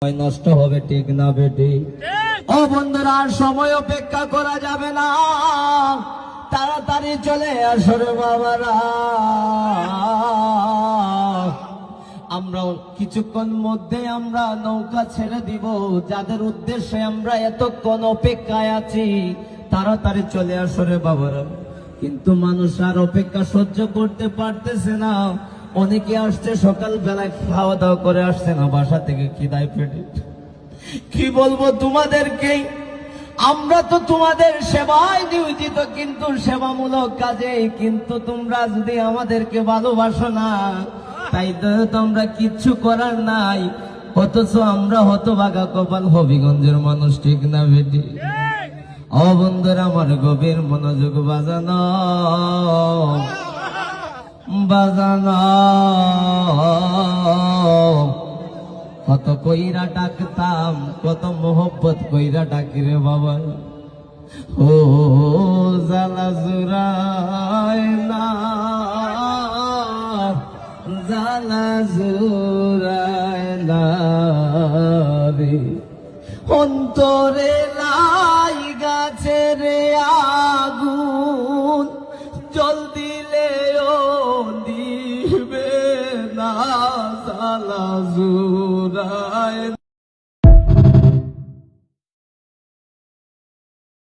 নষ্ট হবে, ঠিক না বেটি? ও বন্ধুরা, আর সময় অপেক্ষা করা যাবে না, তাড়াতাড়ি চলে আসো রে বাবারা। আমরা কিছুক্ষণ মধ্যে আমরা নৌকা ছেড়ে দিব, যাদের উদ্দেশ্যে আমরা এতক্ষণ অপেক্ষায় আছি, তাড়াতাড়ি চলে আসো রে বাবারা। কিন্তু মানুষ আর অপেক্ষা সহ্য করতে পারতেছে না। অনেকে আসছে সকাল বেলায়, খাওয়া দাওয়া করে আসছে না, বাসা থেকে খিদায় পেটে। কি বলবো তোমাদেরকে, আমরা তো তোমাদের সেবায় নিয়োজিত, কিন্তু সেবামূলক কাজে। কিন্তু তোমরা যদি আমাদেরকে ভালোবাসো না, তাই তো তোমরা কিচ্ছু করার নাই। অথচ আমরা হতভাগা কপাল হবিগঞ্জের মানুষ, ঠিক না বেটি? ও বন্ধুরা, আমার গভীর মনোযোগ বাজানো বাজানো, কত কইরা ডাকতাম, কত মোহব্বত কইরা ডাকি রে বাবা। ও জালা জুরায় না, জালা জুরায় না রে, অন্তরে লাই গাছে রে আগুন, জল দিলেও নিবে না, জালা জুরায়।